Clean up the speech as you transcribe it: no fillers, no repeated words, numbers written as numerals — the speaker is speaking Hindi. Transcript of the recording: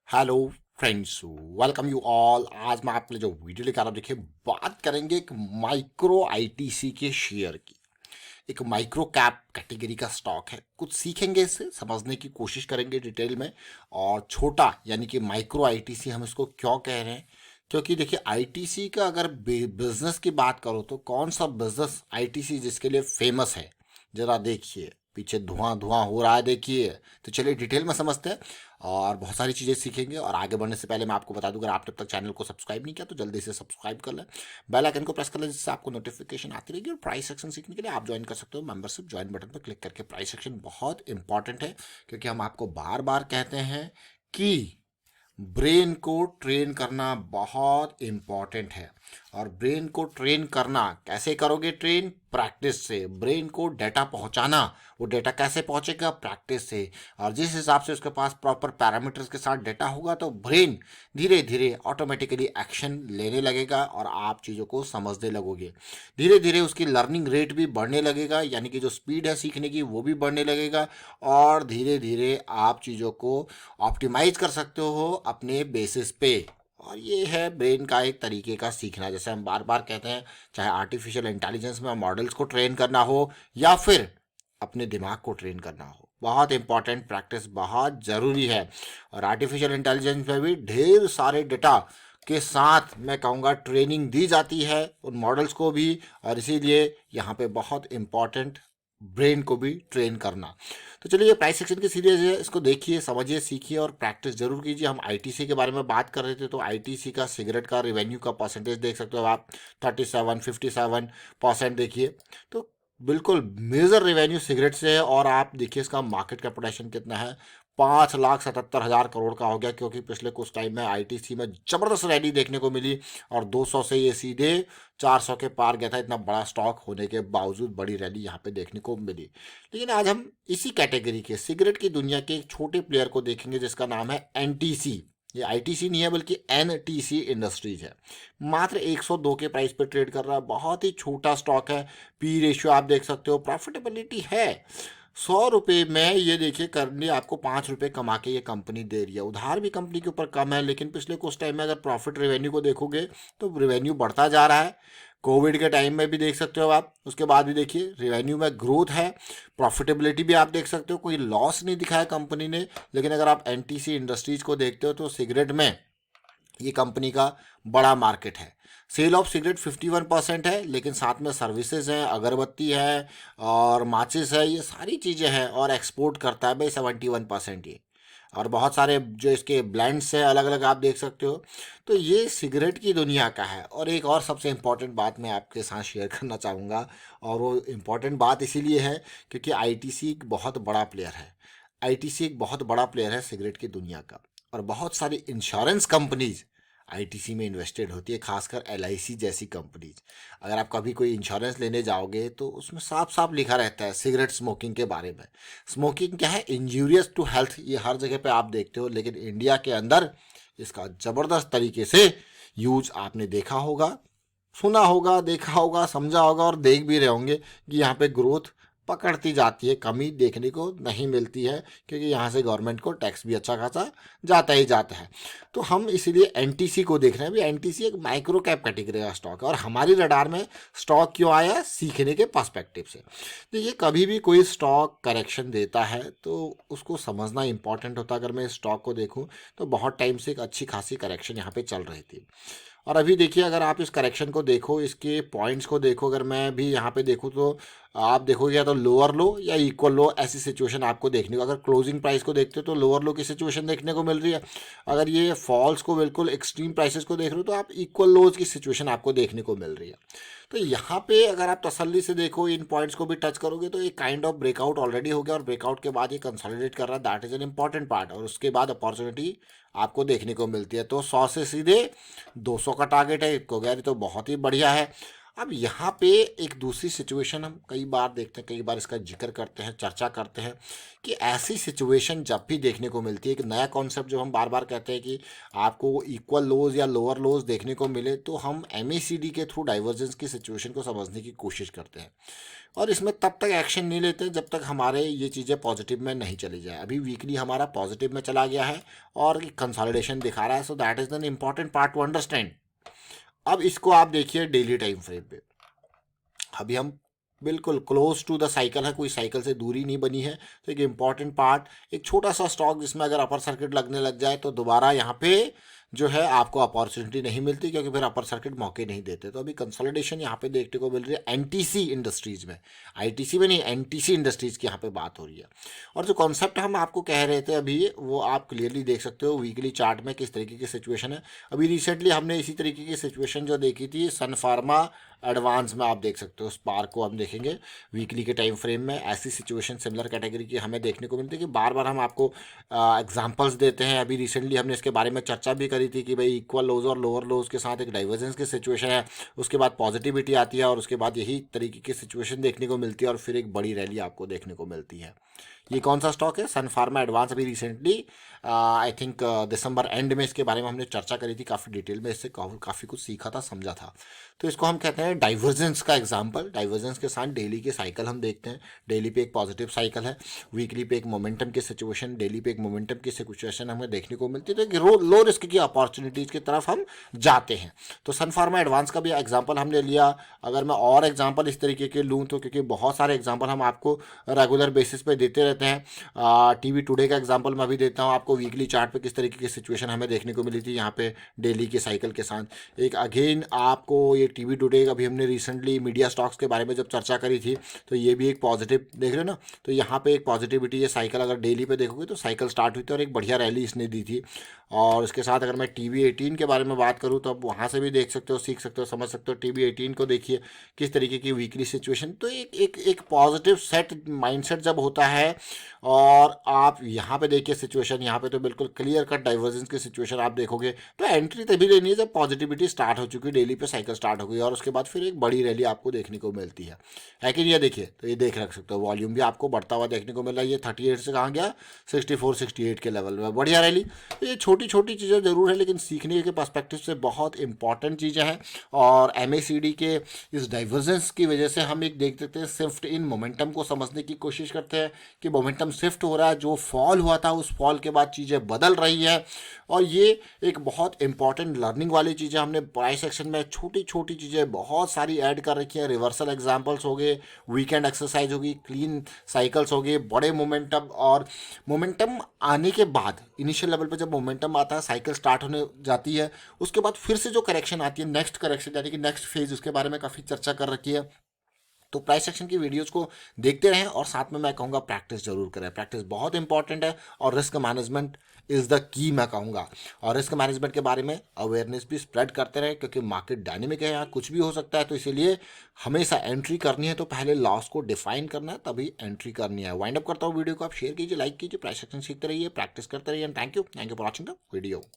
Hello friends, welcome you all. आज मैं आपके लिए जो वीडियो लेकर आ रहा हूं, देखिए बात करेंगे एक माइक्रो आईटीसी के शेयर की। एक माइक्रो कैप कैटेगरी का स्टॉक है। कुछ सीखेंगे, इससे समझने की कोशिश करेंगे डिटेल में। और छोटा यानी कि माइक्रो आईटीसी हम इसको क्यों कह रहे हैं, क्योंकि देखिए आईटीसी का अगर बिजनेस की बात करो तो कौन सा बिजनेस आईटीसी जिसके लिए फेमस है, जरा देखिए पीछे धुआं धुआं हो रहा है, देखिए। तो चलिए डिटेल में समझते हैं और बहुत सारी चीज़ें सीखेंगे। और आगे बढ़ने से पहले मैं आपको बता दूं, अगर आपने अब तक चैनल को सब्सक्राइब नहीं किया तो जल्दी से सब्सक्राइब कर लें, बेल आइकन को प्रेस कर लें, जिससे आपको नोटिफिकेशन आती रहेगी। और प्राइस सेक्शन सीखने के लिए आप ज्वाइन कर सकते हो मेंबरशिप ज्वाइन बटन पर क्लिक करके। प्राइस सेक्शन बहुत इंपॉर्टेंट है, क्योंकि हम आपको बार बार कहते हैं कि ब्रेन को ट्रेन करना बहुत इम्पॉर्टेंट है। और ब्रेन को ट्रेन करना कैसे करोगे? ट्रेन प्रैक्टिस से। ब्रेन को डेटा पहुंचाना, वो डेटा कैसे पहुंचेगा? प्रैक्टिस से। और जिस हिसाब से उसके पास प्रॉपर पैरामीटर्स के साथ डेटा होगा तो ब्रेन धीरे धीरे ऑटोमेटिकली एक्शन लेने लगेगा और आप चीज़ों को समझने लगोगे। धीरे धीरे उसकी लर्निंग रेट भी बढ़ने लगेगा, यानी कि जो स्पीड है सीखने की वो भी बढ़ने लगेगा। और धीरे धीरे आप चीज़ों को ऑप्टिमाइज कर सकते हो अपने बेसिस पे। और ये है ब्रेन का एक तरीके का सीखना। जैसे हम बार बार कहते हैं, चाहे आर्टिफिशियल इंटेलिजेंस में मॉडल्स को ट्रेन करना हो या फिर अपने दिमाग को ट्रेन करना हो, बहुत इंपॉर्टेंट, प्रैक्टिस बहुत ज़रूरी है। और आर्टिफिशियल इंटेलिजेंस में भी ढेर सारे डेटा के साथ मैं कहूँगा ट्रेनिंग दी जाती है उन मॉडल्स को भी। और इसीलिए यहाँ पे बहुत इम्पॉर्टेंट ब्रेन को भी ट्रेन करना। तो चलिए, ये प्राइस सेक्शन की सीरीज है, इसको देखिए, समझिए, सीखिए और प्रैक्टिस जरूर कीजिए। हम आईटीसी के बारे में बात कर रहे थे, तो आईटीसी का सिगरेट का रेवेन्यू का परसेंटेज देख सकते हो आप, 37-57% देखिए। तो बिल्कुल मेजर रेवेन्यू सिगरेट से है। और आप देखिए इसका मार्केट कैपिटलाइजेशन कितना है, 5,77,000 करोड़ का हो गया। क्योंकि पिछले कुछ टाइम में आईटीसी में जबरदस्त रैली देखने को मिली और 200 से ये सीधे 400 के पार गया था। इतना बड़ा स्टॉक होने के बावजूद बड़ी रैली यहाँ पे देखने को मिली। लेकिन आज हम इसी कैटेगरी के सिगरेट की दुनिया के एक छोटे प्लेयर को देखेंगे, जिसका नाम है एनटीसी। ये आईटीसी नहीं है बल्कि एनटीसी इंडस्ट्रीज है। मात्र 102 के प्राइस पे ट्रेड कर रहा है, बहुत ही छोटा स्टॉक है। पी रेशियो आप देख सकते हो, प्रॉफिटेबिलिटी है। 100 रुपये में ये देखिए करने आपको 5 रुपये कमा के ये कंपनी दे रही है। उधार भी कंपनी के ऊपर कम है, लेकिन पिछले कुछ टाइम में अगर प्रॉफिट रेवेन्यू को देखोगे तो रेवेन्यू बढ़ता जा रहा है। कोविड के टाइम में भी देख सकते हो आप, उसके बाद भी देखिए रेवेन्यू में ग्रोथ है। प्रॉफिटेबिलिटी भी आप देख सकते हो, कोई लॉस नहीं दिखाया कंपनी ने। लेकिन अगर आप एनटीसी इंडस्ट्रीज को देखते हो तो सिगरेट में ये कंपनी का बड़ा मार्केट है। सेल ऑफ सिगरेट 51% है, लेकिन साथ में सर्विसेज हैं, अगरबत्ती है और माचिस है, ये सारी चीज़ें हैं। और एक्सपोर्ट करता है भाई 71% ये। और बहुत सारे जो इसके ब्लेंड्स हैं अलग अलग, आप देख सकते हो। तो ये सिगरेट की दुनिया का है। और एक और सबसे इम्पॉर्टेंट बात मैं आपके साथ शेयर करना चाहूँगा, और वो इम्पॉर्टेंट बात इसीलिए है क्योंकि आईटीसी एक बहुत बड़ा प्लेयर है। आईटीसी एक बहुत बड़ा प्लेयर है सिगरेट की दुनिया का। और बहुत सारी इंश्योरेंस कंपनीज आईटीसी में इन्वेस्टेड होती है, खासकर एलआईसी जैसी कंपनीज। अगर आप कभी कोई इंश्योरेंस लेने जाओगे तो उसमें साफ साफ लिखा रहता है सिगरेट स्मोकिंग के बारे में। स्मोकिंग क्या है? इंजूरियस टू हेल्थ, ये हर जगह पे आप देखते हो। लेकिन इंडिया के अंदर इसका ज़बरदस्त तरीके से यूज आपने देखा होगा, सुना होगा, देखा होगा, समझा होगा और देख भी रहे होंगे कि यहाँ पे ग्रोथ पकड़ती जाती है, कमी देखने को नहीं मिलती है। क्योंकि यहाँ से गवर्नमेंट को टैक्स भी अच्छा खासा जाता ही जाता है। तो हम इसीलिए एनटीसी को देख रहे हैं। अभी एनटीसी एक माइक्रो कैप कैटेगरी का स्टॉक है और हमारी रडार में स्टॉक क्यों आया? सीखने के पर्सपेक्टिव से। देखिए, कभी भी कोई स्टॉक करेक्शन देता है तो उसको समझना इंपॉर्टेंट होता है। अगर मैं इस स्टॉक को देखूँ तो बहुत टाइम से एक अच्छी खासी करेक्शन यहाँ पे चल रही थी। और अभी देखिए, अगर आप इस करेक्शन को देखो, इसके पॉइंट्स को देखो, अगर मैं भी यहाँ पे देखूँ तो आप देखोगे या तो लोअर लो या इक्वल लो, ऐसी सिचुएशन आपको देखने को। अगर क्लोजिंग प्राइस को देखते हो तो लोअर लो की सिचुएशन देखने को मिल रही है। अगर ये फॉल्स को, बिल्कुल एक्सट्रीम प्राइसेस को देख रहे हो तो आप इक्वल लोज की सिचुएशन आपको देखने को मिल रही है। तो यहाँ पे अगर आप तसल्ली से देखो, इन पॉइंट्स को भी टच करोगे तो एक काइंड ऑफ ब्रेकआउट ऑलरेडी हो गया। और ब्रेकआउट के बाद ये कंसोलिडेट कर रहा है, that is an important part. और उसके बाद अपॉर्चुनिटी आपको देखने को मिलती है। तो 100 से सीधे 200 का टारगेट है, को गया तो बहुत ही बढ़िया है। अब यहाँ पे एक दूसरी सिचुएशन हम कई बार देखते हैं, कई बार इसका जिक्र करते हैं, चर्चा करते हैं कि ऐसी सिचुएशन जब भी देखने को मिलती है, एक नया कॉन्सेप्ट जो हम बार बार कहते हैं कि आपको इक्वल लोज या लोअर लोज देखने को मिले, तो हम एमएसीडी के थ्रू डाइवर्जेंस की सिचुएशन को समझने की कोशिश करते हैं और इसमें तब तक एक्शन नहीं लेते जब तक हमारे ये चीज़ें पॉजिटिव में नहीं चली जाए। अभी वीकली हमारा पॉजिटिव में चला गया है और कंसोलिडेशन दिखा रहा है, so that is an important part two understand. अब इसको आप देखिए डेली टाइम फ्रेम पे, अभी हम बिल्कुल क्लोज टू द साइकिल है, कोई साइकिल से दूरी नहीं बनी है। तो एक इम्पॉर्टेंट पार्ट, एक छोटा सा स्टॉक जिसमें अगर अपर सर्किट लगने लग जाए तो दोबारा यहाँ पे जो है आपको अपॉर्चुनिटी नहीं मिलती, क्योंकि फिर अपर सर्किट मौके नहीं देते। तो अभी कंसोलिडेशन यहाँ पे देखने को मिल रही है एनटीसी इंडस्ट्रीज में, आईटीसी में नहीं, एनटीसी इंडस्ट्रीज की यहाँ पे बात हो रही है। और जो कॉन्सेप्ट हम आपको कह रहे थे अभी, वो आप क्लियरली देख सकते हो वीकली चार्ट में किस तरीके की सिचुएशन है। अभी रिसेंटली हमने इसी तरीके की सिचुएशन जो देखी थी सन फार्मा एडवांस में, आप देख सकते हो स्पार्क को हम देखेंगे वीकली के टाइम फ्रेम में, ऐसी सिचुएशन सिमिलर कैटेगरी की हमें देखने को मिलती है कि बार बार हम आपको एग्जांपल्स देते हैं। अभी रिसेंटली हमने इसके बारे में चर्चा भी करी थी कि भाई इक्वल लोज और लोअर लोज के साथ एक डाइवर्जेंस की सिचुएशन है, उसके बाद पॉजिटिविटी आती है और उसके बाद यही तरीके की सिचुएशन देखने को मिलती है और फिर एक बड़ी रैली आपको देखने को मिलती है। ये कौन सा स्टॉक है? सन फार्मा एडवांस। अभी recently I think December and में इसके बारे में हमने चर्चा करी थी काफ़ी डिटेल में, इससे काफ़ी कुछ सीखा था, समझा था। तो इसको हम कहते हैं डाइवर्जेंस का एग्जांपल। डाइवर्जेंस के साथ डेली के साइकिल हम देखते हैं, डेली पे एक पॉजिटिव साइकिल है, वीकली पे एक मोमेंटम की सिचुएशन, डेली पे एक मोमेंटम की सिचुएशन हमें देखने को मिलती है। तो एक लो रिस्क की अपॉर्चुनिटीज़ की तरफ हम जाते हैं। तो सन फार्मा एडवांस का भी एग्जाम्पल हमने लिया। अगर मैं और एग्जाम्पल इस तरीके के लूँ तो, क्योंकि बहुत सारे एग्जाम्पल हम आपको रेगुलर बेसिस पे देते रहते हैं। टीवी टुडे का एग्जांपल मैं भी देता हूँ आपको, वीकली चार्ट पे किस तरीके की सिचुएशन हमें देखने को मिली थी यहाँ पे डेली के साइकिल के साथ। एक अगेन आपको ये टीवी टुडे, अभी हमने रिसेंटली मीडिया स्टॉक्स के बारे में जब चर्चा करी थी, तो ये भी एक पॉजिटिव देख रहे हो ना। तो यहाँ पे एक पॉजिटिविटी, ये साइकिल अगर डेली पे देखोगे तो साइकिल स्टार्ट हुई थी और एक बढ़िया रैली इसने दी थी। और इसके साथ अगर मैं टीवी 18 के बारे में बात करूँ तो अब वहाँ से भी देख सकते हो, सीख सकते हो, समझ सकते हो। टीवी 18 को देखिए किस तरीके की वीकली सिचुएशन। तो एक पॉजिटिव सेट माइंडसेट जब होता है और आप यहाँ पे देखिए सिचुएशन, यहाँ पे तो बिल्कुल क्लियर कट डाइवर्जेंस की सिचुएशन आप देखोगे तो एंट्री तभी लेनी है जब पॉजिटिविटी स्टार्ट हो चुकी है, डेली पे साइकिल स्टार्ट हो गई और उसके बाद फिर एक बड़ी रैली आपको देखने को मिलती है कि नहीं? ये देखिए, तो ये देख रख सकते हो, वॉल्यूम भी आपको बढ़ता हुआ देखने को मिल रहा है। ये 38 से कहाँ गया? 64 68 के लेवल में, बढ़िया रैली। तो ये छोटी छोटी चीज़ें जरूर है, लेकिन सीखने के पर्सपेक्टिव से बहुत इंपॉर्टेंट चीज़ें हैं। और एमएसीडी के इस डाइवर्जेंस की वजह से हम एक देख सकते हैं शिफ्ट इन मोमेंटम को समझने की कोशिश करते हैं कि मोमेंटम शिफ्ट हो रहा है, जो फॉल हुआ था उस फॉल के बाद चीज़ें बदल रही है। और ये एक बहुत इंपॉर्टेंट लर्निंग वाली चीज़ें हमने प्राइस सेक्शन में छोटी छोटी चीज़ें बहुत सारी ऐड कर रखी है। रिवर्सल एग्जांपल्स हो गए, वीकेंड एक्सरसाइज होगी, क्लीन साइकिल्स हो गए, बड़े मोमेंटम। और मोमेंटम आने के बाद इनिशियल लेवल पे जब मोमेंटम आता है, साइकिल स्टार्ट होने जाती है, उसके बाद फिर से जो करेक्शन आती है, नेक्स्ट करेक्शन यानी कि नेक्स्ट फेज, उसके बारे में काफ़ी चर्चा कर रखी है। तो प्राइस सेक्शन की वीडियोस को देखते रहें और साथ में मैं कहूँगा प्रैक्टिस जरूर करें। प्रैक्टिस बहुत इंपॉर्टेंट है और risk management is the key मैं कहूँगा। और रिस्क मैनेजमेंट के बारे में अवेयरनेस भी स्प्रेड करते रहें, क्योंकि मार्केट डायनेमिक है, यहाँ कुछ भी हो सकता है। तो इसीलिए हमेशा एंट्री करनी है तो पहले लॉस को डिफाइन करना है, तभी एंट्री करनी है। वाइंड अप करता हूँ वीडियो को, आप शेयर कीजिए, लाइक कीजिए, प्राइस सेक्शन सीखते रहिए, प्रैक्टिस करते रहिए। Thank you for watching the video.